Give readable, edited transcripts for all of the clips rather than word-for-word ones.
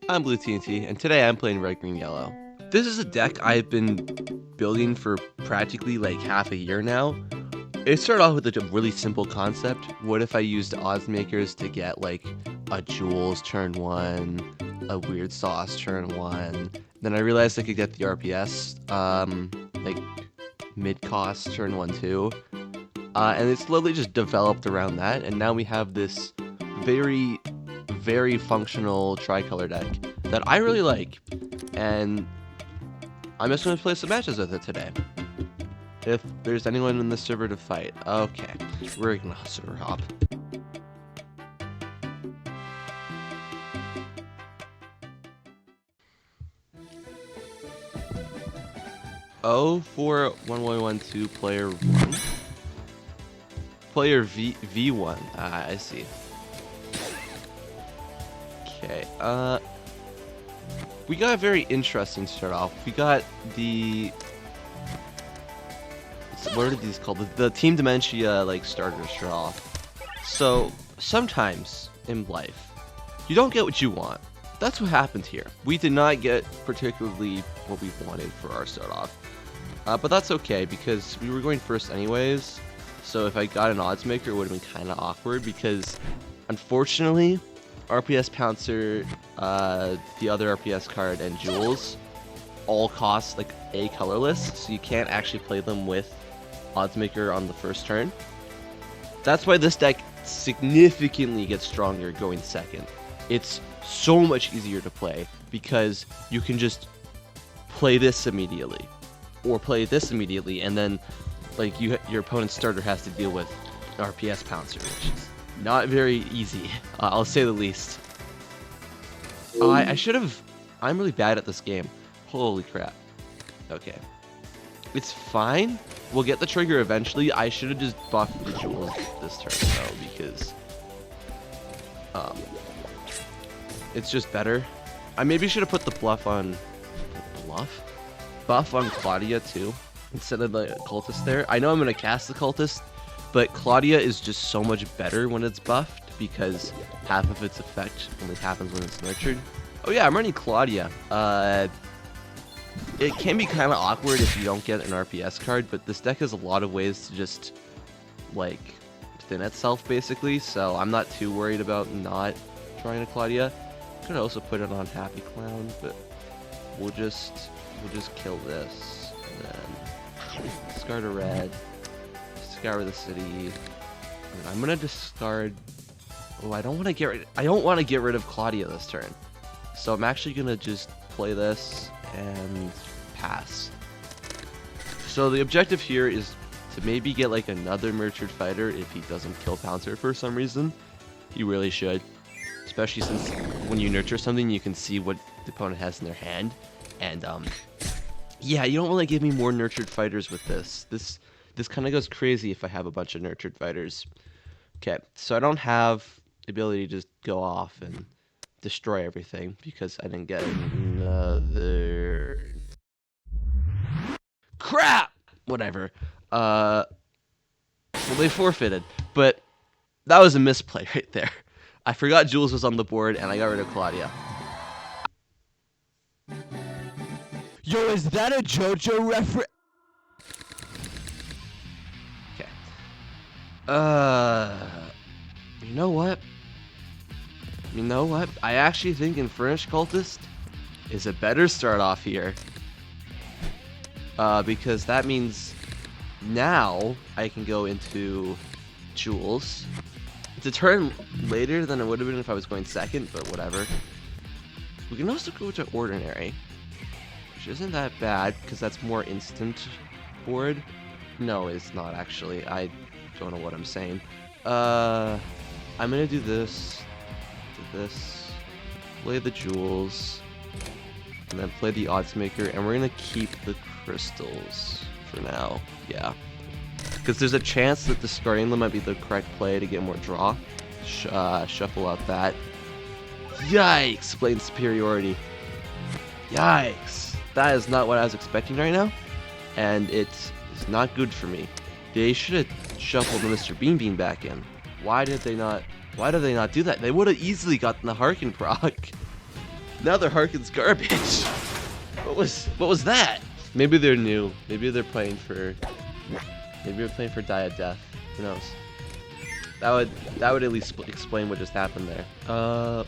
I'm Blue TNT, and today I'm playing Red, Green, Yellow. This is a deck I've been building for practically like half a year now. It started off with a really simple concept. What if I used odds makers to get like a Jules turn 1, a Weird Sauce turn 1. Then I realized I could get the RPS, like mid-cost turn 1 too. And it slowly just developed around that, and now we have this very, very functional tricolor deck that I really like, and I'm just going to play some matches with it today. If there's anyone in the server to fight. Okay, we're gonna server hop. Oh, for 1112 player 1. Player V1. Ah, I see. Okay, we got a very interesting start off. We got the... what are these called? The Team Dementia, like, starters start off. So, sometimes in life, you don't get what you want. That's what happened here. We did not get particularly what we wanted for our start off. But that's okay, because we were going first anyways. So if I got an odds maker, it would have been kind of awkward, because unfortunately, RPS Pouncer, the other RPS card, and Jules all cost like a colorless, so you can't actually play them with odds maker on the first turn. That's why this deck significantly gets stronger going second. It's so much easier to play because you can just play this immediately, or play this immediately, and then like your opponent's starter has to deal with RPS Pouncer, which is not very easy, I'll say the least. I should have... I'm really bad at this game. Holy crap. Okay. It's fine. We'll get the trigger eventually. I should have just buffed the Jules this turn, though, because... it's just better. I maybe should have put the buff on Claudia, too, instead of the cultist there. I know I'm going to cast the cultist, but Claudia is just so much better when it's buffed, because half of its effect only happens when it's nurtured. Oh yeah, I'm running Claudia. It can be kind of awkward if you don't get an RPS card, but this deck has a lot of ways to just, like, thin itself, basically, so I'm not too worried about not trying a Claudia. Could also put it on Happy Clown, but we'll just kill this, and then discard a red. Scour the city. And I'm gonna discard... Oh, I don't want to get rid of Claudia this turn. So I'm actually gonna just play this and pass. So the objective here is to maybe get like another nurtured fighter if he doesn't kill Pouncer for some reason. He really should. Especially since when you nurture something, you can see what the opponent has in their hand. And yeah, you don't want to give me more nurtured fighters with this. This kind of goes crazy if I have a bunch of nurtured fighters. Okay, so I don't have the ability to just go off and destroy everything because I didn't get another... Crap! Whatever. Well, they forfeited, but that was a misplay right there. I forgot Jules was on the board and I got rid of Claudia. Yo, is that a JoJo reference? You know what? I actually think Infernus Cultist is a better start off here. Because that means now I can go into Jules. It's a turn later than it would have been if I was going second, but whatever. We can also go to Ordinary, which isn't that bad, because that's more instant board. No, it's not actually. I don't know what I'm saying. I'm gonna do this, play the Jules, and then play the odds maker, and we're gonna keep the crystals for now. Yeah, because there's a chance that discarding them might be the correct play to get more draw. Shuffle out that. Yikes! Blatant superiority. Yikes! That is not what I was expecting right now, and it is not good for me. They should have shuffled Mr. Bean Bean back in. Why did they not do that? They would have easily gotten the Harken proc. Now their Harken's garbage. What was that? Maybe they're new. Maybe they're playing for Die of Death. Who knows? That would at least explain what just happened there.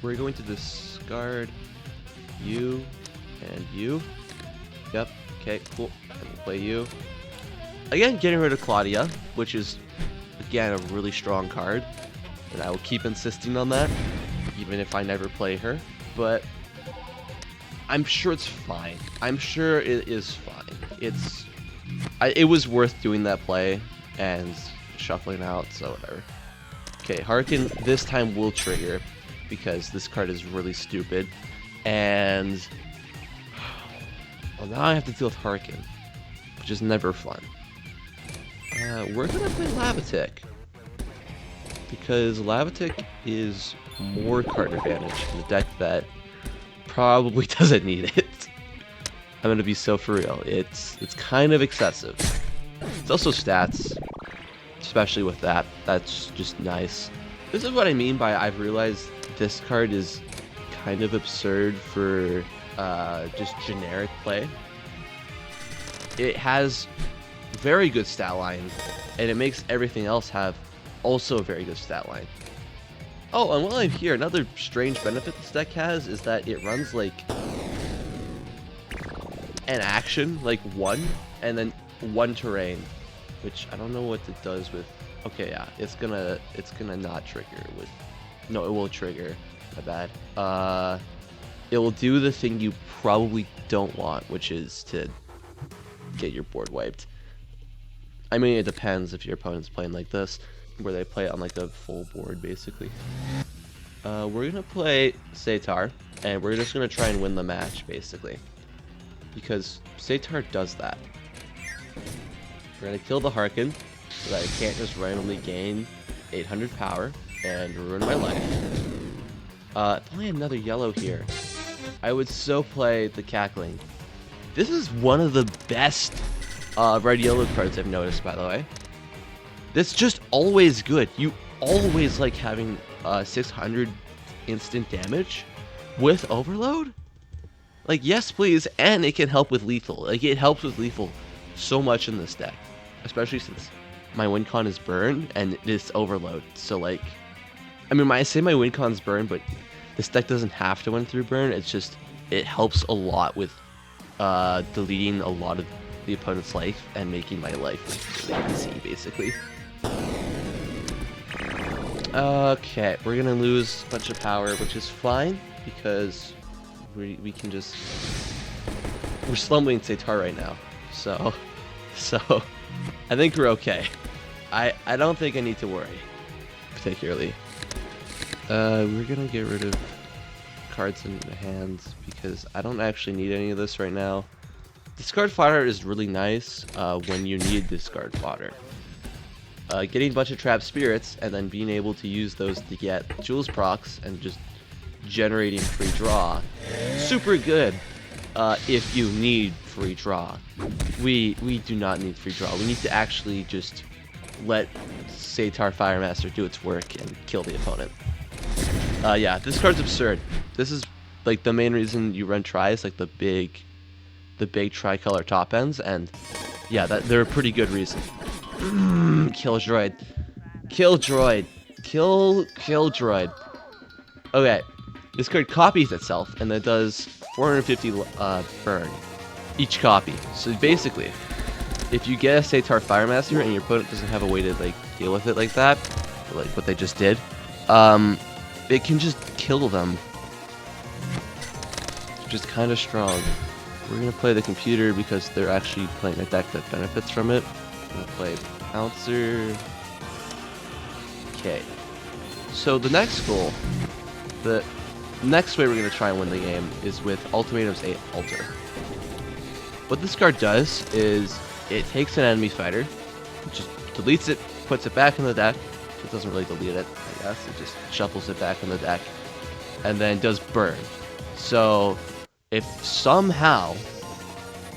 We're going to discard you and you. Yep. Okay. Cool. And we'll play you. Again, getting rid of Claudia, which is again a really strong card, and I will keep insisting on that, even if I never play her. But I'm sure it's fine. I'm sure it is fine. It was worth doing that play and shuffling out, so whatever. Okay, Harken this time will trigger because this card is really stupid. And well, now I have to deal with Harken, which is never fun. We're gonna play Lavatic because Lavatic is more card advantage in a deck that probably doesn't need it. I'm gonna be so for real. It's kind of excessive. It's also stats, especially with that. That's just nice. This is what I mean by I've realized this card is kind of absurd for just generic play. It has very good stat line, and it makes everything else have also a very good stat line. Oh, and while I'm here, another strange benefit this deck has is that it runs like an action, like one, and then one terrain, which I don't know what it does with. Okay, yeah, it's gonna not trigger with. No, it will trigger. My bad. It will do the thing you probably don't want, which is to get your board wiped. I mean, it depends if your opponent's playing like this, where they play it on like a full board, basically. We're gonna play Satar, and we're just gonna try and win the match, basically. Because Satar does that. We're gonna kill the Harken, so that I can't just randomly gain 800 power and ruin my life. If only another yellow here. I would so play the Cackling. This is one of the best red-yellow cards I've noticed, by the way. That's just always good. You always like having 600 instant damage with Overload. Like, yes, please, and it can help with lethal. Like, it helps with lethal so much in this deck, especially since my win con is burn and it's Overload. So, like, I mean, I say my win con's burn, but this deck doesn't have to win through burn. It's just it helps a lot with deleting a lot of the opponent's life and making my life really easy, basically. Okay, we're gonna lose a bunch of power, which is fine because we can just we're slumbering Satar right now, so I think we're okay. I don't think I need to worry particularly. We're gonna get rid of cards in the hands because I don't actually need any of this right now. Discard fodder is really nice when you need discard fodder. Getting a bunch of trapped spirits and then being able to use those to get Jules procs and just generating free draw. Super good if you need free draw. We do not need free draw. We need to actually just let Satar Firemaster do its work and kill the opponent. Yeah, this card's absurd. This is like the main reason you run tries, like the big tricolor top ends, and yeah, they're a pretty good reason. Kill droid. Kill droid. Kill droid. Okay, this card copies itself, and it does 450 burn each copy. So basically, if you get a Satar Firemaster and your opponent doesn't have a way to like deal with it like that, like what they just did, it can just kill them. Just kind of strong. We're gonna play the computer because they're actually playing a deck that benefits from it. I'm gonna play Pouncer. Okay. So the next goal, the next way we're gonna try and win the game is with Ultimatum's 8 Alter. What this card does is it takes an enemy fighter, just deletes it, puts it back in the deck. It doesn't really delete it, I guess. It just shuffles it back in the deck, and then does burn. So if somehow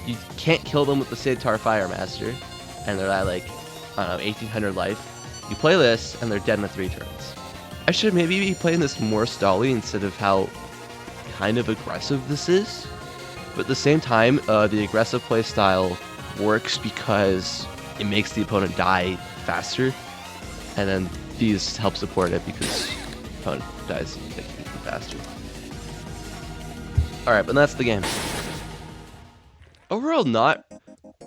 you can't kill them with the Satar Firemaster, and they're at like, I don't know, 1800 life, you play this, and they're dead in 3 turns. I should maybe be playing this more stally instead of how kind of aggressive this is. But at the same time, the aggressive playstyle works because it makes the opponent die faster. And then these help support it because the opponent dies like, even faster. Alright, but that's the game. Overall, not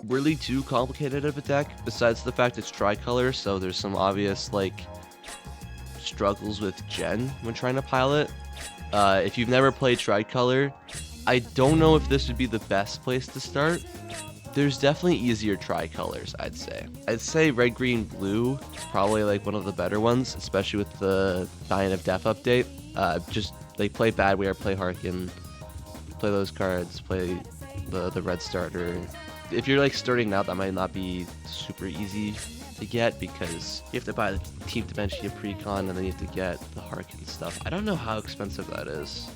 really too complicated of a deck, besides the fact it's tricolor, so there's some obvious, like, struggles with Gen when trying to pilot. If you've never played tricolor, I don't know if this would be the best place to start. There's definitely easier tricolors, I'd say. I'd say red, green, blue is probably like one of the better ones, especially with the Dying of Death update. Just like play Badware, play Harkin, play those cards, play the red starter. If you're like starting out, that might not be super easy to get because you have to buy the Team Dementia Precon and then you have to get the Harkin stuff. I don't know how expensive that is.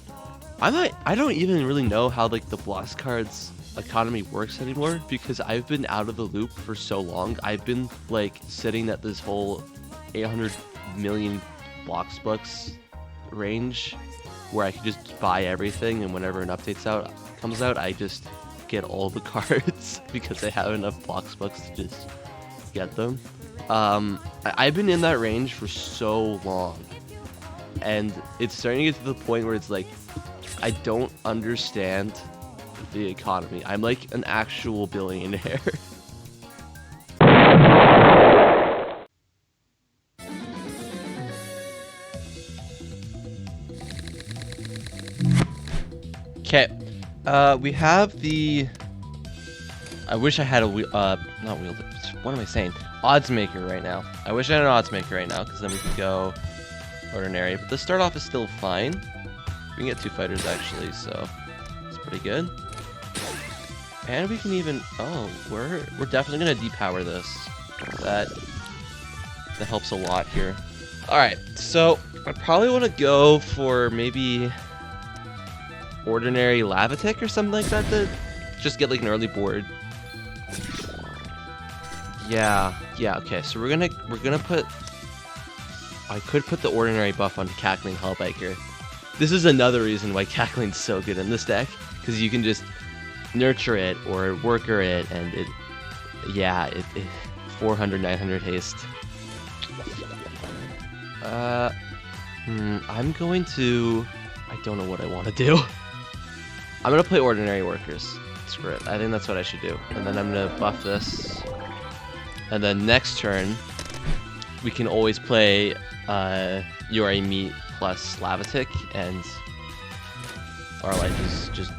I don't even really know how like the Blox Cards economy works anymore because I've been out of the loop for so long. I've been like sitting at this whole 800 million Blox bucks range where I can just buy everything, and whenever an update comes out, I just get all the cards because I have enough Blox bucks to just get them. I've been in that range for so long, and it's starting to get to the point where it's like I don't understand the economy. I'm like an actual billionaire. Okay, we have the. I wish I had a wheel. Not wheel. What am I saying? Odds maker right now. I wish I had an odds maker right now, because then we could go ordinary. But the start off is still fine. We can get 2 fighters actually, so it's pretty good. And we can even. Oh, we're definitely gonna depower this. That helps a lot here. All right, so I probably want to go for maybe ordinary Lavatic or something like that to just get like an early board. Yeah, okay, so we're gonna put. I could put the ordinary buff onto Cackling Hellbiker. This is another reason why Cackling's so good in this deck, because you can just nurture it or worker it, and it 400, 900 haste. I'm going to. I don't know what I want to do. I'm gonna play ordinary workers. Screw it. I think that's what I should do. And then I'm gonna buff this. And then next turn, we can always play URA Meat plus Lavatic, and our life is just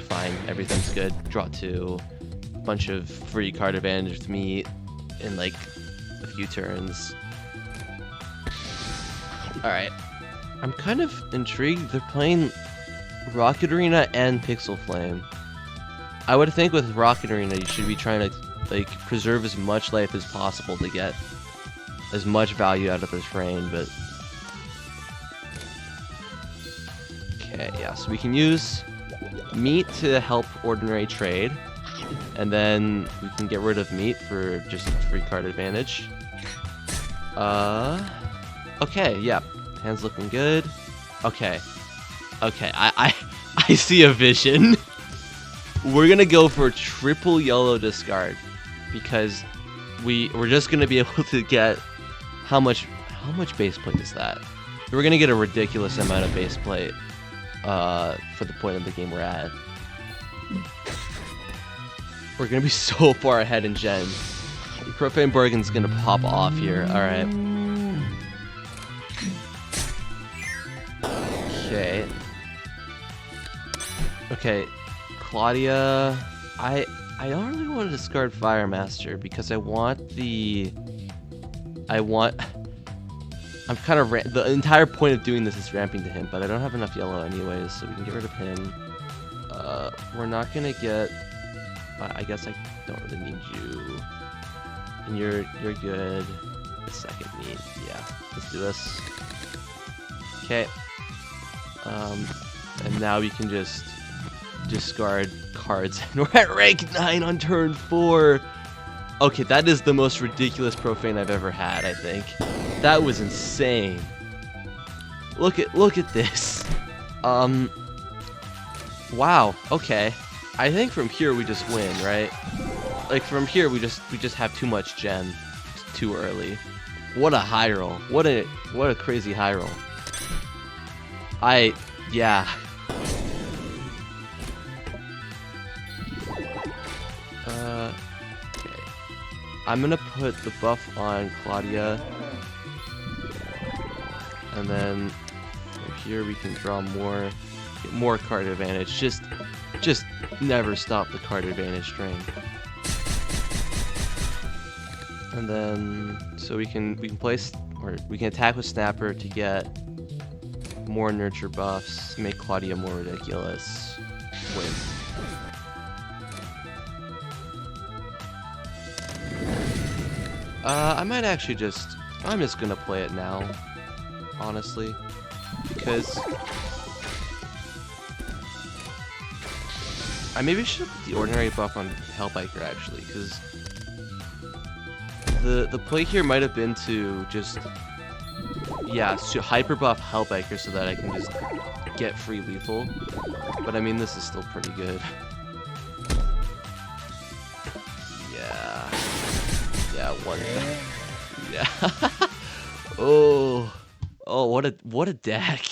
fine. Everything's good. Draw 2, bunch of free card advantage with Meat in like a few turns. Alright. I'm kind of intrigued. They're playing Rocket Arena and Pixel Flame. I would think with Rocket Arena you should be trying to like preserve as much life as possible to get as much value out of this rain, but okay, yeah, so we can use Meat to help ordinary trade, and then we can get rid of Meat for just free card advantage. Okay, yeah, hand's looking good. Okay, I see a vision. We're gonna go for triple yellow discard because we're just gonna be able to get how much base plate is that? We're gonna get a ridiculous amount of base plate for the point of the game we're at. We're gonna be so far ahead in Gen. Profane Bargain's gonna pop off here. All right. Okay. Okay. Claudia, I don't really want to discard Fire Master because I'm kind of the entire point of doing this is ramping to him, but I don't have enough yellow anyways, so we can get rid of him. We're not gonna get. I guess I don't really need you, and you're good. The second need, yeah. Let's do this. Okay. And now we can just discard cards, and we're at rank 9 on turn 4. Okay, that is the most ridiculous profane I've ever had, I think. That was insane. Look at this. Wow, okay. I think from here we just win, right? Like from here we just have too much gen too early. What a high roll. What a crazy high roll. Yeah. Okay. I'm gonna put the buff on Claudia. And then from here we can draw more, get more card advantage. Just never stop the card advantage train. And then so we can place, or we can attack with Snapper to get more nurture buffs, make Claudia more ridiculous. Win. I might actually I'm just gonna play it now, honestly, because I maybe should put the ordinary buff on Hellbiker actually, because the play here might have been to just, yeah, to hyper buff Hellbiker so that I can just get free lethal, but I mean this is still pretty good. Yeah, one. Yeah. Oh, what a deck.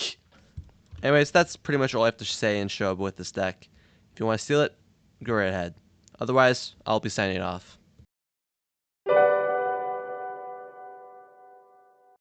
Anyways, that's pretty much all I have to say and show with this deck. If you want to steal it, go right ahead. Otherwise, I'll be signing off.